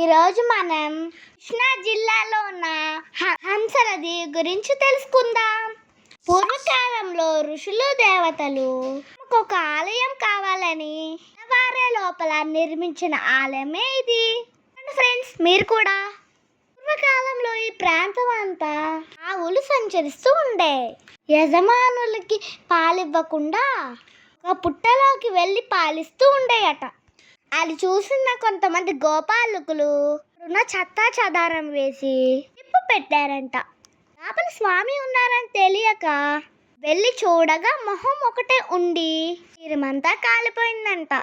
ఈరోజు మనం కృష్ణా జిల్లాలో ఉన్న హంస నది గురించి తెలుసుకుందాం. పూర్వకాలంలో ఋషులు దేవతలు ఒక ఆలయం కావాలని వారే లోపల నిర్మించిన ఆలయమే ఇది. ఫ్రెండ్స్, మీరు కూడా పూర్వకాలంలో ఈ ప్రాంతం అంతా ఆవులు సంచరిస్తూ ఉండే. యజమానులకి పాలివ్వకుండా ఒక పుట్టలోకి వెళ్ళి పాలిస్తూ ఉండేయట. అది చూసిన కొంతమంది గోపాలకులు చెత్తా చెదారం వేసి నిప్పు పెట్టారంట. లోపల స్వామి ఉన్నారని తెలియక వెళ్ళి చూడగా మొహం ఒకటే ఉండి తీరమంతా కాలిపోయిందంట.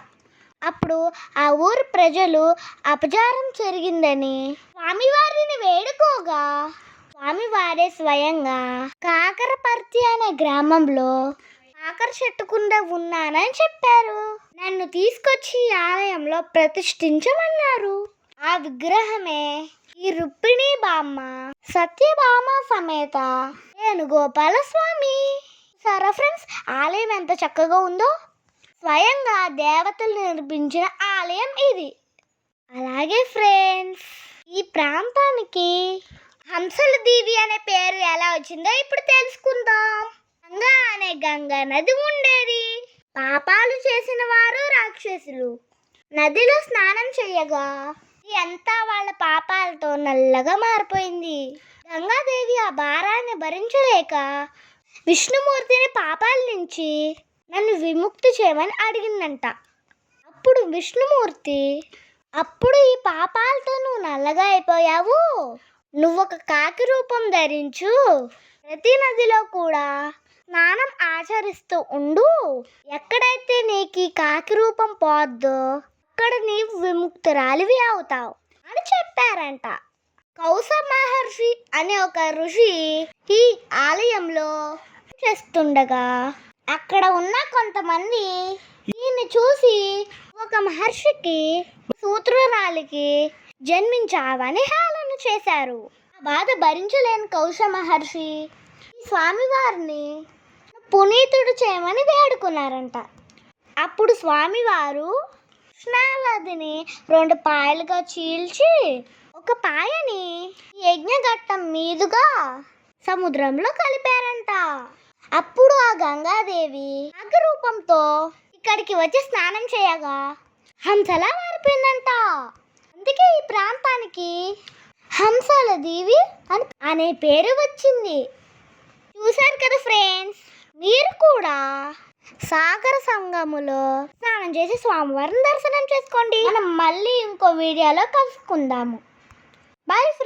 అప్పుడు ఆ ఊరు ప్రజలు అపచారం జరిగిందని స్వామివారిని వేడుకోగా స్వామివారే స్వయంగా కాకరపర్తి అనే గ్రామంలో కాకర చెట్టు కింద ఉన్నానని చెప్పారు. నన్ను తీసుకొచ్చి ఆలయంలో ప్రతిష్ఠించమన్నారు. ఆ విగ్రహమే ఈ రుక్మిణీ బామ్మ సత్యభామ సమేత వేణుగోపాల స్వామి. సరే ఫ్రెండ్స్, ఆలయం ఎంత చక్కగా ఉందో. స్వయంగా దేవతలు నిర్మించిన ఆలయం ఇది. అలాగే ఫ్రెండ్స్, ఈ ప్రాంతానికి హంసల దీవి అనే పేరు ఎలా వచ్చిందో ఇప్పుడు తెలుసుకుందాం. గంగా అనే గంగా నది ఉండేది. పాపాలు చేసిన వారు రాక్షసులు నదిలో స్నానం చేయగా అంతా వాళ్ళ పాపాలతో నల్లగా మారిపోయింది. గంగాదేవి ఆ భారాన్ని భరించలేక విష్ణుమూర్తిని పాపాల నుంచి నన్ను విముక్తి చేయమని అడిగిందంట. అప్పుడు విష్ణుమూర్తి, అప్పుడు ఈ పాపాలతో నువ్వు నల్లగా అయిపోయావు, నువ్వు ఒక కాకి రూపం ధరించు, ప్రతి నదిలో కూడా స్నానం ఆచరిస్తూ ఉండు, ఎక్కడైతే నీకు ఈ కాకి రూపం పోద్దో అక్కడ నీవు విముక్తురాలివి అవుతావు అని చెప్పారంట. కౌస మహర్షి అనే ఒక ఋషి ఈ ఆలయంలో చేస్తుండగా అక్కడ ఉన్న కొంతమంది ఈయన్ని చూసి ఒక మహర్షికి సూత్రురాలికి జన్మించావని హేళన చేశారు. ఆ బాధ భరించలేని కౌస మహర్షి స్వామివారిని పునీతుడు చేయమని వేడుకున్నారంట. అప్పుడు స్వామివారు కృష్ణానదిని 2 పాయలుగా చీల్చి ఒక పాయని యజ్ఞఘట్టం మీదుగా సముద్రంలో కలిపారంట. అప్పుడు ఆ గంగాదేవి నాగ రూపంతో ఇక్కడికి వచ్చి స్నానం చేయగా హంసలా మారిపోయిందంట. అందుకే ఈ ప్రాంతానికి హంసల దీవి అనే పేరు వచ్చింది. చూశారు కదా ఫ్రెండ్స్, మీరు కూడా సాగర సంగములో స్నానం చేసి స్వామివారిని దర్శనం చేసుకోండి. మనం మళ్ళీ ఇంకో వీడియోలో కలుసుకుందాము. Bye friends.